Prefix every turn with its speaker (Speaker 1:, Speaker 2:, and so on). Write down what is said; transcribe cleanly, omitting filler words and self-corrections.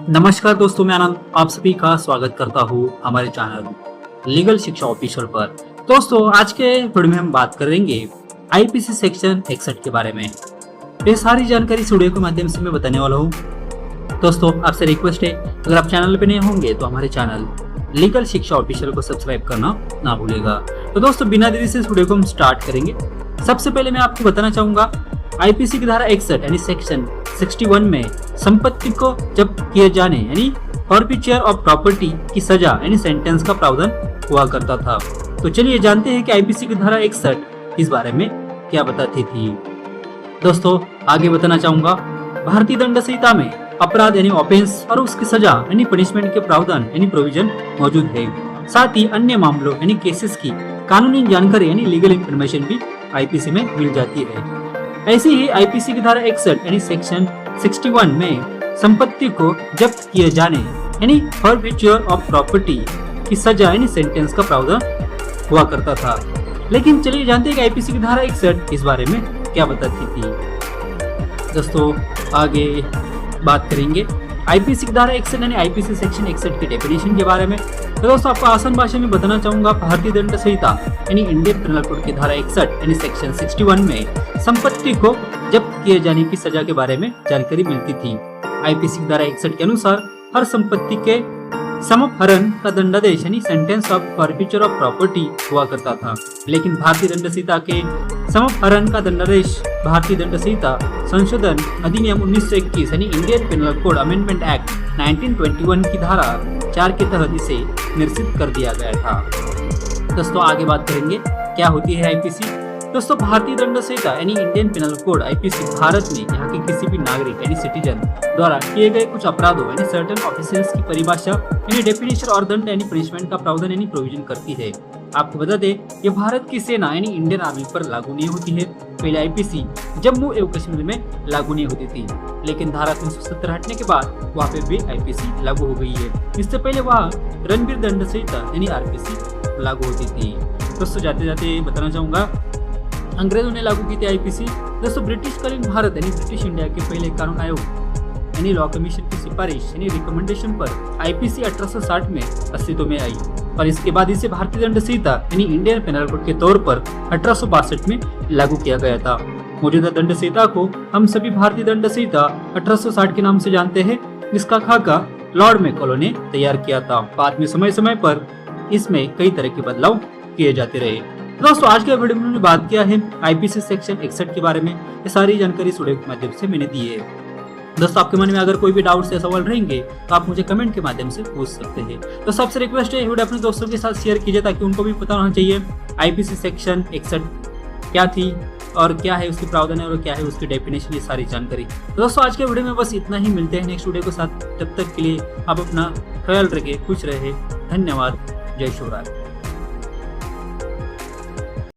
Speaker 1: नमस्कार दोस्तों, मैं आनंद आप सभी का स्वागत करता हूँ हमारे चैनल लीगल शिक्षा ऑफिशियल पर। दोस्तों, आज के वीडियो में हम बात करेंगे आईपीसी सेक्शन 61 के बारे में। ये सारी जानकारी इस वीडियो के माध्यम से मैं बताने वाला हूँ। दोस्तों, आपसे रिक्वेस्ट है, अगर आप चैनल पे नए होंगे तो हमारे चैनल लीगल शिक्षा ऑफिशियल को सब्सक्राइब करना ना भूलेगा। तो दोस्तों, बिना देरी से इस वीडियो को हम स्टार्ट करेंगे। सबसे पहले मैं आपको बताना चाहूंगा, आईपीसी की धारा 61 यानी सेक्शन 61 में संपत्ति को जब्त किए जाने यानी फॉरफीचर ऑफ प्रॉपर्टी की सजा यानी सेंटेंस का प्रावधान हुआ करता था। तो चलिए जानते हैं कि आईपीसी की धारा 61 इस बारे में क्या बताती थी। दोस्तों, आगे बताना चाहूंगा, भारतीय दंड संहिता में अपराध यानी ऑफेंस और उसकी सजा यानी पनिशमेंट के प्रावधान यानी प्रोविजन मौजूद है। साथ ही अन्य मामलों यानी केसेस की कानूनी जानकारी यानी लीगल इंफॉर्मेशन भी आईपीसी में मिल जाती है। ऐसे ही आईपीसी की धारा 61 यानी सेक्शन 61 में संपत्ति को जब्त किए जाने यानी फॉरफीचर ऑफ प्रॉपर्टी की सजा यानी सेंटेंस का प्रावधान हुआ करता था। लेकिन चलिए जानते हैं कि आईपीसी की धारा 61 इस बारे में क्या बताती थी। दोस्तों, आगे बात करेंगे आईपीसी की धारा 61 यानी आईपीसी सेक्शन 61 की डेफिनेशन के बारे में। तो दोस्तों, आपको आसान भाषा में बताना चाहूंगा, भारतीय दंड संहिता यानी इंडियन पेनल कोड की धारा 61 यानी सेक्शन 61 में संपत्ति को जब्त किए जाने की सजा के बारे में जानकारी मिलती थी। आईपीसी की धारा 61 के अनुसार हर संपत्ति के समपहरण का दंडादेश यानी sentence of forfeiture of property हुआ करता था। लेकिन भारतीय दंड संहिता के समपहरण का दंडादेश भारतीय दंड संहिता संशोधन अधिनियम 1921 यानी Indian Penal Code amendment act 1921 की धारा 4 के तहत इसे निरसित कर दिया गया था। दोस्तों, आगे बात करेंगे क्या होती है आईपीसी। दोस्तों, भारतीय दंड संहिता यानी Indian Penal Code IPC Bharat में यहाँ के किसी भी नागरिक यानी सिटीजन द्वारा किए गए कुछ अपराधों यानी सर्टेन ऑफेंसेस की परिभाषा यानी डेफिनेशन और दंड यानी पनिशमेंट का प्रावधान यानी प्रोविजन करती है। आपको बता दें, ये भारत की सेना यानी इंडियन आर्मी पर लागू नहीं होती है। पहले आईपीसी जम्मू एवं कश्मीर में लागू नहीं होती थी, लेकिन धारा 370 हटने के बाद वहाँ पे भी आईपीसी लागू हो गई है। इससे पहले वहाँ रणवीर दंड संहिता यानी आरपीसी लागू होती थी। दोस्तों, जाते जाते बताना चाहूंगा, अंग्रेजों ने लागू की थी आईपीसी। दोस्तों, ब्रिटिश कालीन भारत यानी ब्रिटिश इंडिया के पहले कानून आयोग यानी लॉ कमीशन की सिफारिश यानी रिकमेंडेशन पर आईपीसी 1860 में अस्तित्व में आई और इसके बाद इसे भारतीय दंड संहिता यानी इंडियन पेनल कोड के तौर पर 1862 में लागू किया गया था। मौजूदा दंड संहिता को हम सभी भारतीय दंड संहिता 1860 के नाम से जानते हैं। इसका खाका लॉर्ड मैकॉले ने तैयार किया था। बाद में समय समय पर इसमें कई तरह के बदलाव किए जाते रहे। दोस्तों, आज के वीडियो में मैंने बात किया है आईपीसी सेक्शन 61 के बारे में। ये सारी जानकारी इस वीडियो के माध्यम से मैंने दी है। दोस्तों, आपके मन में अगर कोई भी डाउट्स या सवाल रहेंगे तो आप मुझे कमेंट के माध्यम से पूछ सकते हैं। तो सबसे रिक्वेस्ट है, वीडियो अपने दोस्तों के साथ शेयर कीजिए ताकि उनको भी पता होना चाहिए आईपीसी सेक्शन 61 क्या थी और क्या है उसकी प्रावधान और क्या है उसकी डेफिनेशन, ये सारी जानकारी। तो दोस्तों, आज के वीडियो में बस इतना ही। मिलते हैं नेक्स्ट वीडियो के साथ। तब तक के लिए आप अपना ख्याल रखें, खुश रहे। धन्यवाद। जय शिवराय।